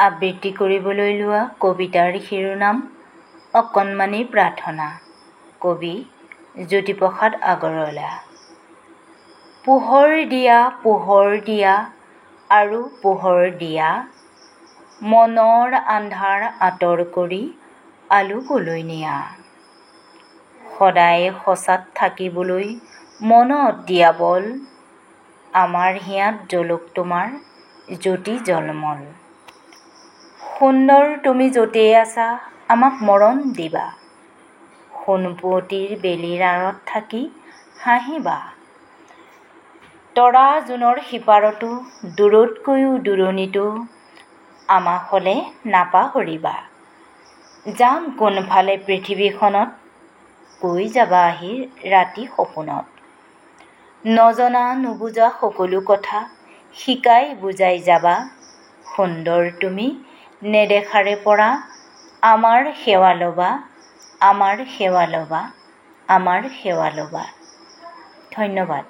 আবৃত্তি কৰিবলৈ লোৱা কবিতাৰ শিৰোনাম অকণমানি প্ৰাৰ্থনা। কবি জ্যোতিপ্ৰসাদ আগৰৱালা। পোহৰ দিয়া আৰু পোহৰ দিয়া, মনৰ আন্ধাৰ আঁতৰ কৰি আলোকলৈ নিয়া। সদায় সঁচাত থাকিবলৈ মনত দিয়া বল, আমাৰ হিয়াত জ্বলক তোমাৰ জ্যোতি জলমল। সুন্দৰ তুমি য'তেই আছা আমাক মৰম দিবা, সোণপুৱতিৰ বেলিৰ আঁৰত থাকি হাঁহিবা। তৰা জোনৰ সিপাৰতো দূৰতকৈও দূৰণিতো আমাক হ'লে নাপাহৰিবা। যাম কোনফালে পৃথিৱীখনত, কৈ যাবা আহি ৰাতি সপোনত। নজনা নুবুজা সকলো কথা শিকাই বুজাই যাবা, সুন্দৰ তুমি নেদেখাৰে পৰা আমাৰ সেৱা ল'বা, আমাৰ সেৱা ল'বা, আমাৰ সেৱা ল'বা। ধন্যবাদ।